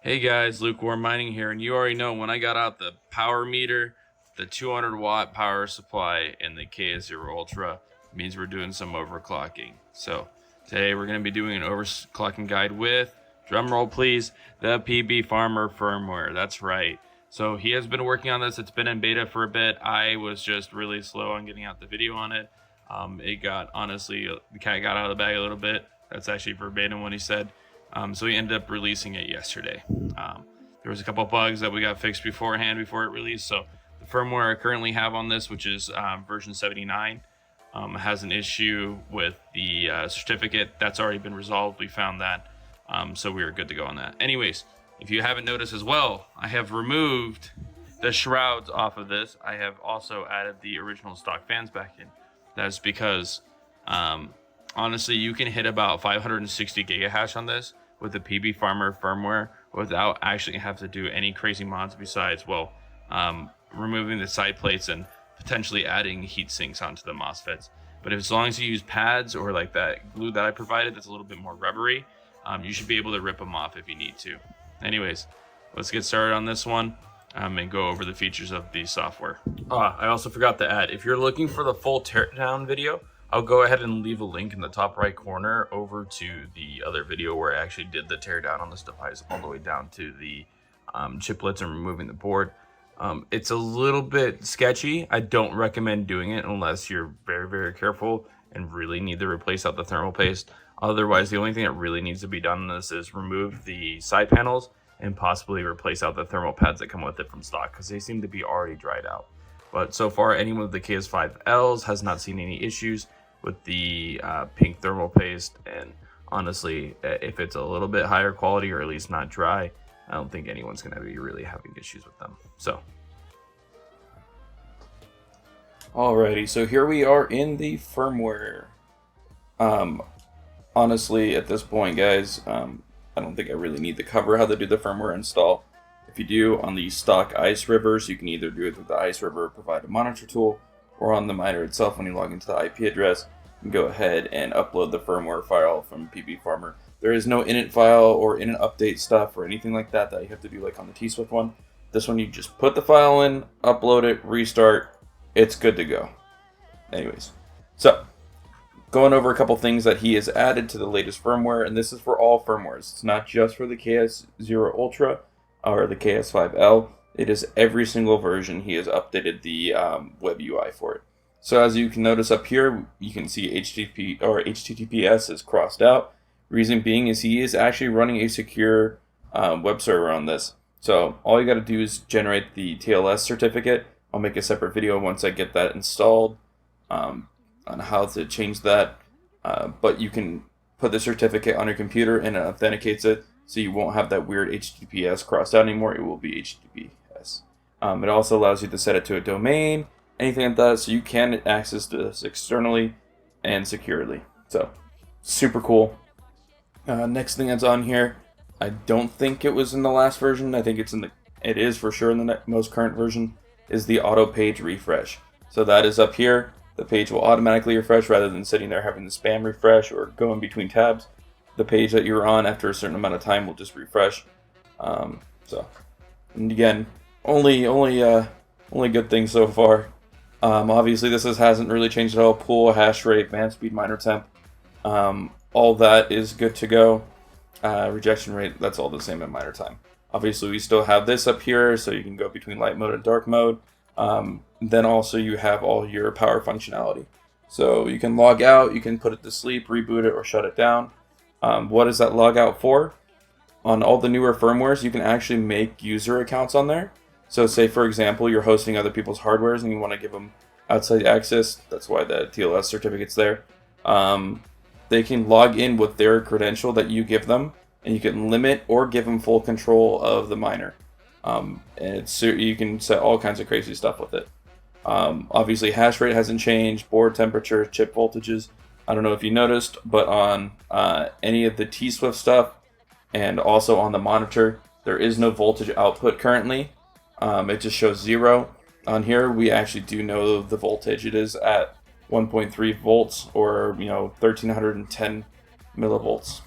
Hey guys, Lukewarm Mining here, and you already know when I got out the power meter, the 200 watt power supply in the KS0 Ultra means we're doing some overclocking. So today we're going to be doing an overclocking guide with, drumroll please, the PBfarmer firmware. That's right. So he has been working on this. It's been in beta for a bit. I was just really slow on getting out the video on it. It got, honestly, the cat got out of the bag a little bit. That's actually verbatim what he said. So we ended up releasing it yesterday. There was a couple bugs that we got fixed beforehand before it released. So the firmware I currently have on this, which is version 79, has an issue with the certificate. That's already been resolved. We found that. So we were good to go on that. Anyways, if you haven't noticed as well, I have removed the shrouds off of this. I have also added the original stock fans back in. That's because honestly, you can hit about 560 gigahash on this with the PBfarmer firmware without actually have to do any crazy mods besides, well, removing the side plates and potentially adding heat sinks onto the MOSFETs. But as long as you use pads or like that glue that I provided that's a little bit more rubbery, you should be able to rip them off if you need to. Anyways, let's get started on this one and go over the features of the software. I also forgot to add, if you're looking for the full teardown video, I'll go ahead and leave a link in the top right corner over to the other video where I actually did the teardown on this device all the way down to the chiplets and removing the board. It's a little bit sketchy. I don't recommend doing it unless you're very, very careful and really need to replace out the thermal paste. Otherwise, the only thing that really needs to be done in this is remove the side panels and possibly replace out the thermal pads that come with it from stock because they seem to be already dried out. But so far, anyone with the KS5Ls has not seen any issues with the pink thermal paste, and honestly, if it's a little bit higher quality or at least not dry, I don't think anyone's going to be really having issues with them. So Alrighty, so here we are in the firmware. Honestly, at this point, guys, I don't think I really need to cover how to do the firmware install. If you do on the stock iceriver, you can either do it with the iceriver provided monitor tool, or on the miner itself when you log into the IP address, and go ahead and upload the firmware file from PBfarmer. There is no init file or init update stuff or anything like that you have to do like on the T-Swift one. This one you just put the file in, upload it, restart, it's good to go. Anyways, so going over a couple things that he has added to the latest firmware, and this is for all firmwares. It's not just for the KS0 Ultra or the KS5L. It is every single version he has updated the web UI for it. So as you can notice up here, you can see HTTPS is crossed out. Reason being is he is actually running a secure web server on this. So all you got to do is generate the TLS certificate. I'll make a separate video once I get that installed on how to change that. But you can put the certificate on your computer and it authenticates it, so you won't have that weird HTTPS crossed out anymore. It will be HTTPS. It also allows you to set it to a domain, anything like that, so you can access this externally and securely. So super cool. Next thing that's on here, I don't think it was in the last version. I think it is for sure in the most current version, is the auto page refresh. So that is up here. The page will automatically refresh rather than sitting there having the spam refresh or go in between tabs. The page that you're on after a certain amount of time will just refresh. And again, only good things so far. Obviously, this hasn't really changed at all. Pool, hash rate, man speed, miner temp, all that is good to go. Rejection rate, that's all the same at miner time. Obviously, we still have this up here, so you can go between light mode and dark mode. Then also you have all your power functionality. So you can log out, you can put it to sleep, reboot it, or shut it down. What is that log out for? On all the newer firmwares, you can actually make user accounts on there. So say, for example, you're hosting other people's hardwares and you want to give them outside access. That's why the TLS certificate's there. They can log in with their credential that you give them, and you can limit or give them full control of the miner. And you can set all kinds of crazy stuff with it. Obviously, hash rate hasn't changed, board temperature, chip voltages. I don't know if you noticed, but on any of the T-Swift stuff and also on the monitor, there is no voltage output currently. It just shows 0. On here, we actually do know the voltage. It is at 1.3 volts or 1310 millivolts.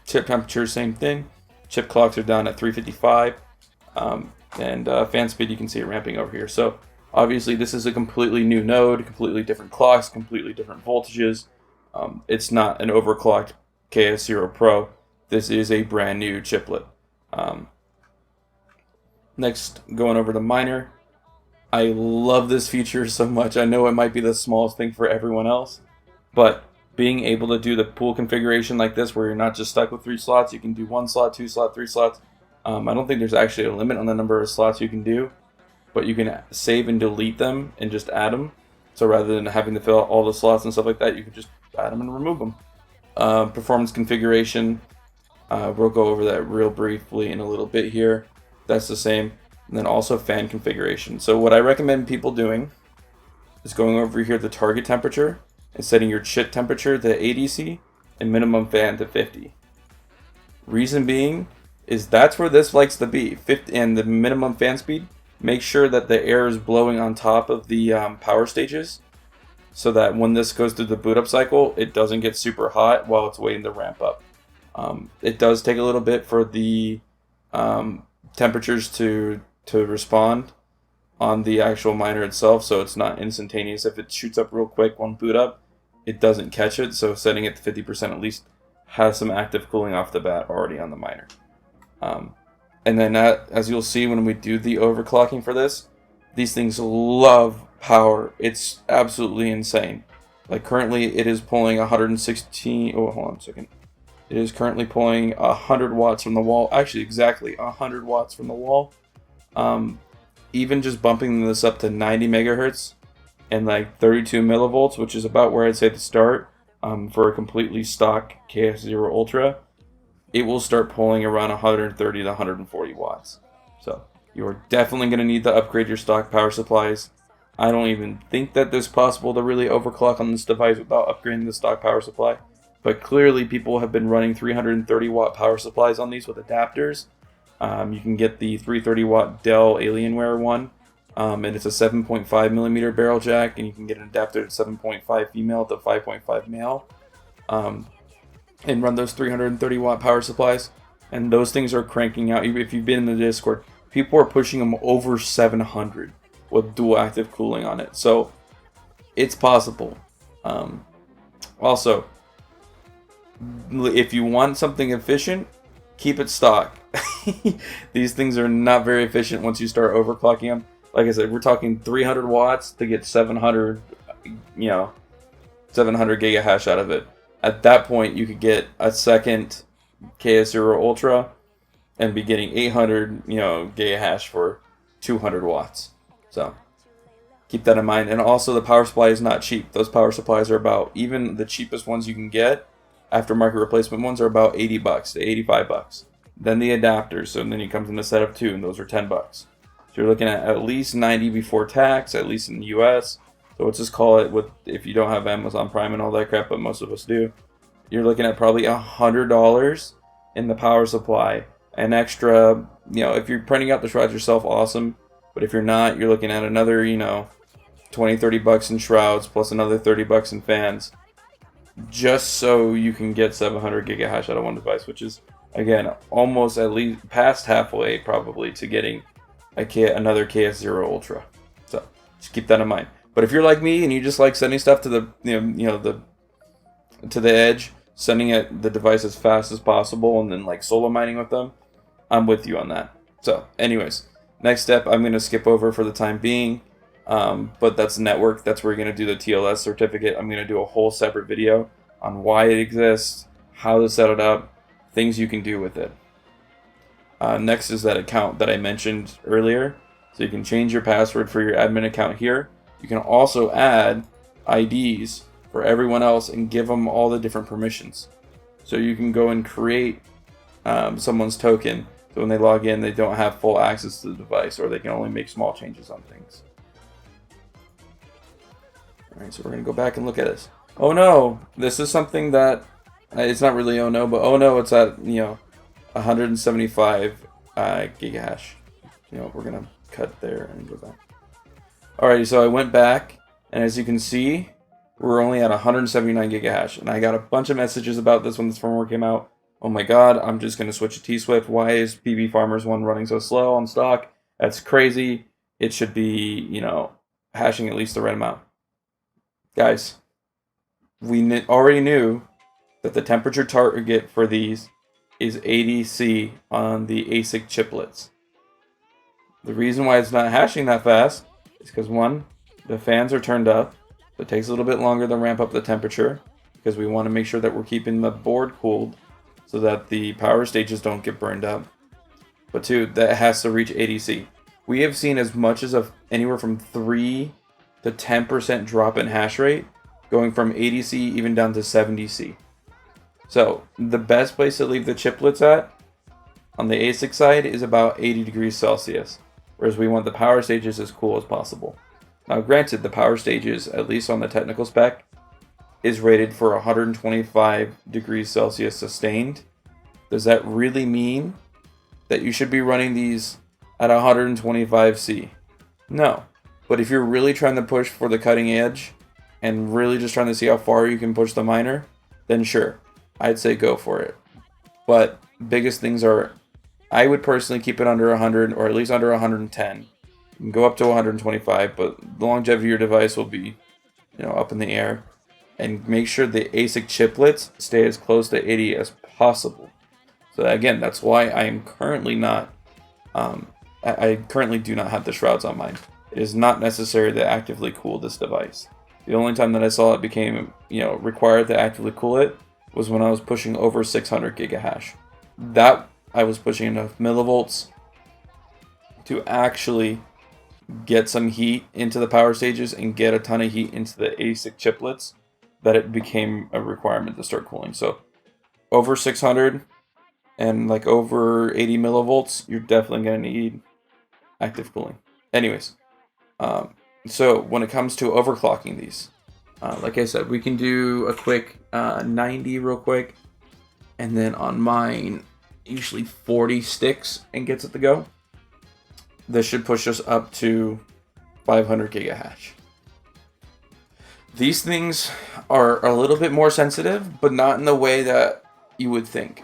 Chip temperature, same thing. Chip clocks are down at 355. And fan speed, you can see it ramping over here. So obviously this is a completely new node, completely different clocks, completely different voltages. It's not an overclocked KS0 Pro. This is a brand new chiplet. Next, going over to miner. I love this feature so much. I know it might be the smallest thing for everyone else, but being able to do the pool configuration like this, where you're not just stuck with 3 slots, you can do 1 slot, 2 slot, 3 slots. I don't think there's actually a limit on the number of slots you can do, but you can save and delete them and just add them. So rather than having to fill out all the slots and stuff like that, you can just add them and remove them. Performance configuration, we'll go over that real briefly in a little bit here. That's the same. And then also fan configuration. So what I recommend people doing is going over here to target temperature and setting your chip temperature to 80°C and minimum fan to 50. Reason being is that's where this likes to be, 50, and the minimum fan speed. Make sure that the air is blowing on top of the power stages, so that when this goes through the boot up cycle, it doesn't get super hot while it's waiting to ramp up. It does take a little bit for the temperatures to respond on the actual miner itself, so it's not instantaneous. If it shoots up real quick on boot up, it doesn't catch it, so setting it to 50% at least has some active cooling off the bat already on the miner. And then as you'll see when we do the overclocking for this, these things love power. It's absolutely insane. Like currently it is pulling 116, oh hold on a second. It is currently pulling 100 watts from the wall, actually exactly 100 watts from the wall. Even just bumping this up to 90 megahertz and like 32 millivolts, which is about where I'd say to start for a completely stock KS0 Ultra, it will start pulling around 130 to 140 watts. So you're definitely going to need to upgrade your stock power supplies. I don't even think that it's possible to really overclock on this device without upgrading the stock power supply. But clearly people have been running 330 watt power supplies on these with adapters. You can get the 330 watt Dell Alienware one, and it's a 7.5 millimeter barrel jack, and you can get an adapter at 7.5 female to 5.5 male. And run those 330 watt power supplies, and those things are cranking out. If you've been in the Discord, people are pushing them over 700 with dual active cooling on it, so it's possible. Also, if you want something efficient, keep it stock. These things are not very efficient once you start overclocking them. Like I said, we're talking 300 watts to get 700 gigahash out of it. At that point, you could get a second KS0 Ultra and be getting 800, gigahash for 200 watts. So keep that in mind. And also, the power supply is not cheap. Those power supplies are about, even the cheapest ones you can get, aftermarket replacement ones, are about $80 to $85. Then the adapters, so then it comes in a set of 2, and those are $10. So you're looking at least 90 before tax, at least in the US. So let's just call it, if you don't have Amazon Prime and all that crap, but most of us do, you're looking at probably $100 in the power supply. An extra, if you're printing out the shrouds yourself, awesome. But if you're not, you're looking at another, $20-30 in shrouds plus another $30 in fans, just so you can get 700 gigahash out of one device, which is, again, almost at least past halfway probably to getting another KS0 Ultra. So just keep that in mind. But if you're like me and you just like sending stuff to the to the edge, sending the device as fast as possible, and then like solo mining with them, I'm with you on that. So, anyways, next step I'm going to skip over for the time being, but that's network. That's where you're going to do the TLS certificate. I'm going to do a whole separate video on why it exists, how to set it up, things you can do with it. Next is that account that I mentioned earlier. So you can change your password for your admin account here. You can also add IDs for everyone else and give them all the different permissions. So you can go and create someone's token, so when they log in, they don't have full access to the device, or they can only make small changes on things. Alright, so we're going to go back and look at this. Oh no! This is something that, it's not really oh no, but oh no, it's at, 175 gigahash. We're going to cut there and go back. Alrighty, so I went back, and as you can see, we're only at 179 gigahash, and I got a bunch of messages about this when this firmware came out. oh my god, I'm just going to switch to T-Swift. Why is PBfarmer's one running so slow on stock? That's crazy. It should be, you know, hashing at least the right amount. Guys, we already knew that the temperature target for these is 80C on the ASIC chiplets. The reason why it's not hashing that fast is because, one, the fans are turned up. So it takes a little bit longer to ramp up the temperature because we want to make sure that we're keeping the board cooled so that the power stages don't get burned up. But two, that has to reach 80C. We have seen as much as anywhere from 3 to 10% drop in hash rate, going from 80C even down to 70C. So the best place to leave the chiplets at on the ASIC side is about 80 degrees Celsius, whereas we want the power stages as cool as possible. Now granted, the power stages, at least on the technical spec, is rated for 125 degrees Celsius sustained. Does that really mean that you should be running these at 125C? No. But if you're really trying to push for the cutting edge and really just trying to see how far you can push the miner, then sure, I'd say go for it. But biggest things are, I would personally keep it under 100 or at least under 110. You can go up to 125, but the longevity of your device will be, you know, up in the air. And make sure the ASIC chiplets stay as close to 80 as possible. So again, that's why I am currently not, I currently do not have the shrouds on mine. It is not necessary to actively cool this device. The only time that I saw it became, you know, required to actively cool it was when I was pushing over 600 gigahash. That I was pushing enough millivolts to actually get some heat into the power stages and get a ton of heat into the ASIC chiplets that it became a requirement to start cooling. So over 600 and like over 80 millivolts, you're definitely going to need active cooling. Anyways, so when it comes to overclocking these, like I said, we can do a quick 90 real quick, and then on mine, usually 40 sticks and gets it to go. This should push us up to 500 gigahash. These things are a little bit more sensitive, but not in the way that you would think.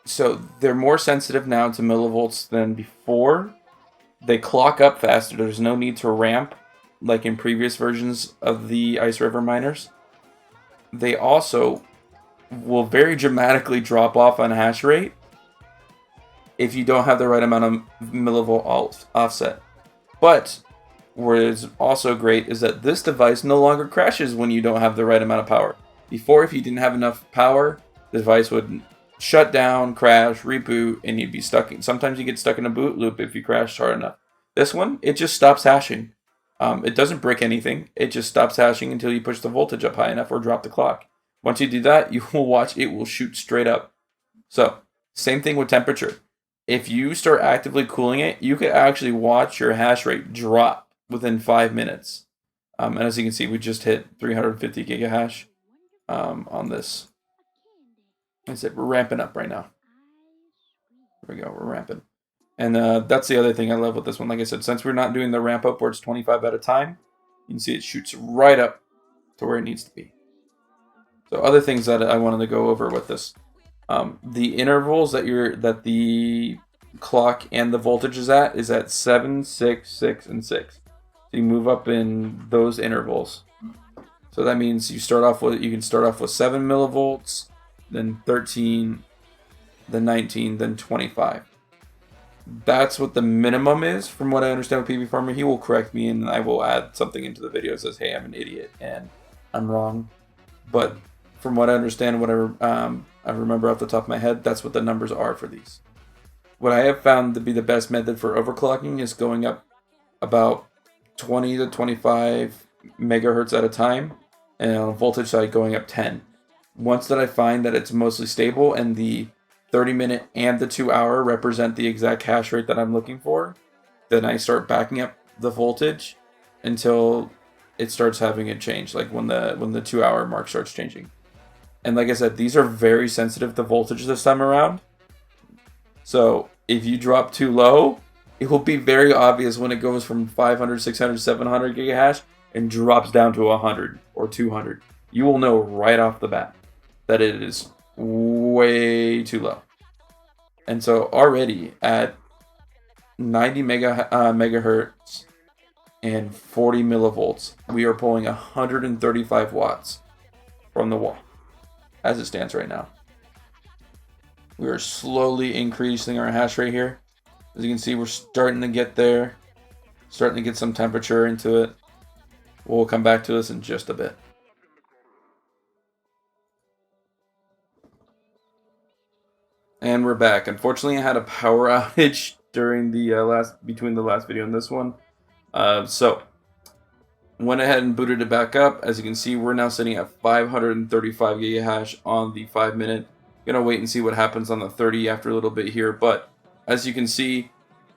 So they're more sensitive now to millivolts than before. They clock up faster. There's no need to ramp like in previous versions of the iceriver miners. They also will very dramatically drop off on hash rate if you don't have the right amount of millivolt offset. But what is also great is that this device no longer crashes when you don't have the right amount of power. Before, if you didn't have enough power, the device would shut down, crash, reboot, and you'd be stuck. Sometimes you get stuck in a boot loop if you crash hard enough. This one, it just stops hashing. It doesn't break anything. It just stops hashing until you push the voltage up high enough or drop the clock. Once you do that, you will watch it will shoot straight up. So, same thing with temperature. If you start actively cooling it, you could actually watch your hash rate drop within 5 minutes. And as you can see, we just hit 350 gigahash on this. I said we're ramping up right now. There we go, we're ramping. And that's the other thing I love with this one. Like I said, since we're not doing the ramp up where it's 25 at a time, you can see it shoots right up to where it needs to be. So other things that I wanted to go over with this. The intervals that the clock and the voltage is at 7, 6, 6, and 6. So you move up in those intervals. So that means you can start off with 7 millivolts, then 13, then 19, then 25. That's what the minimum is, from what I understand with PBfarmer. He will correct me, and I will add something into the video that says, "Hey, I'm an idiot and I'm wrong." But from what I understand, whatever I remember off the top of my head, that's what the numbers are for these. What I have found to be the best method for overclocking is going up about 20 to 25 megahertz at a time, and on the voltage side going up 10. Once that I find that it's mostly stable and the 30-minute and the 2-hour represent the exact hash rate that I'm looking for, then I start backing up the voltage until it starts having it change, like when the 2-hour mark starts changing. And like I said, these are very sensitive to voltage this time around. So if you drop too low, it will be very obvious when it goes from 500, 600, 700 gigahash and drops down to 100 or 200. You will know right off the bat that it is way too low. And so already at 90 megahertz and 40 millivolts, we are pulling 135 watts from the wall as it stands right now. We are slowly increasing our hash rate here. As you can see, we're starting to get there, starting to get some temperature into it. We'll come back to this in just a bit. And we're back. Unfortunately, I had a power outage during the between the last video and this one. So went ahead and booted it back up. As you can see, we're now sitting at 535 gigahash on the 5-minute. Gonna wait and see what happens on the 30 after a little bit here. But as you can see,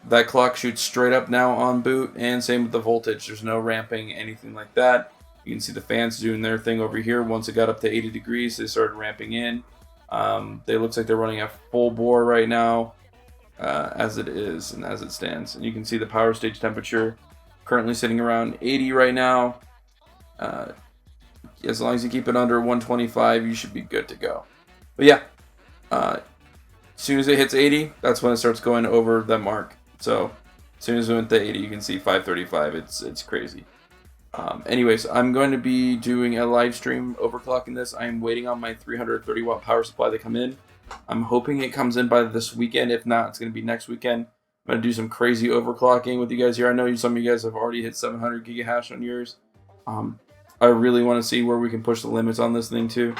that clock shoots straight up now on boot, and same with the voltage. There's no ramping, anything like that. You can see the fans doing their thing over here. Once it got up to 80 degrees, they started ramping in. They looks like they're running at full bore right now, as it is and as it stands. And you can see the power stage temperature currently sitting around 80 right now. As long as you keep it under 125, you should be good to go. But yeah, as soon as it hits 80, that's when it starts going over that mark. So as soon as we went to 80, you can see 535. It's crazy. Anyways, I'm going to be doing a live stream overclocking this. I'm waiting on my 330 watt power supply to come in. I'm hoping it comes in by this weekend. If not, it's going to be next weekend. I'm going to do some crazy overclocking with you guys here. I know some of you guys have already hit 700 gigahash on yours. I really want to see where we can push the limits on this thing too,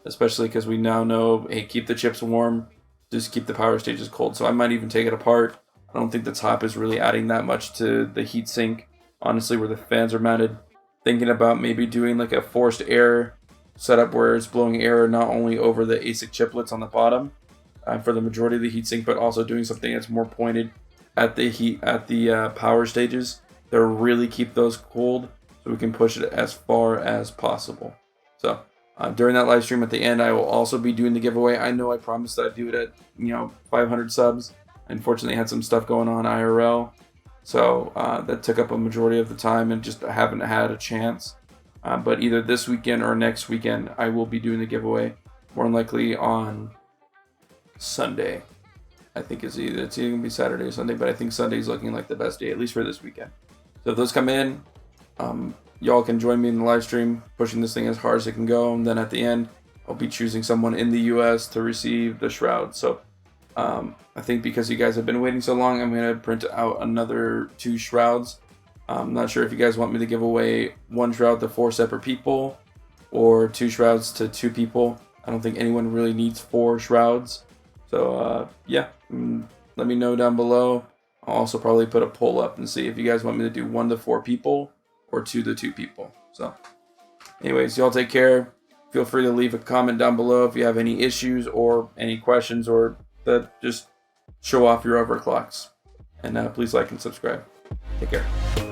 especially because we now know, hey, keep the chips warm, just keep the power stages cold. So I might even take it apart. I don't think the top is really adding that much to the heat sink, honestly, where the fans are mounted. Thinking about maybe doing like a forced air setup where it's blowing air not only over the ASIC chiplets on the bottom for the majority of the heatsink, but also doing something that's more pointed at the power stages to really keep those cold, so we can push it as far as possible. So during that live stream at the end, I will also be doing the giveaway. I know I promised that I'd do it at 500 subs. Unfortunately, I had some stuff going on IRL, so that took up a majority of the time and just haven't had a chance. But either this weekend or next weekend, I will be doing the giveaway. More than likely on Sunday. I think it's either going to be Saturday or Sunday, but I think Sunday is looking like the best day, at least for this weekend. So if those come in, y'all can join me in the live stream, pushing this thing as hard as it can go. And then at the end, I'll be choosing someone in the US to receive the shroud. So I think because you guys have been waiting so long, I'm going to print out another 2 shrouds. I'm not sure if you guys want me to give away 1 shroud to 4 separate people or 2 shrouds to 2 people. I don't think anyone really needs 4 shrouds. So yeah, let me know down below. I'll also probably put a poll up and see if you guys want me to do 1 to 4 people or 2 to 2 people. So anyways, y'all take care. Feel free to leave a comment down below if you have any issues or any questions, or that just show off your overclocks. And please like and subscribe. Take care.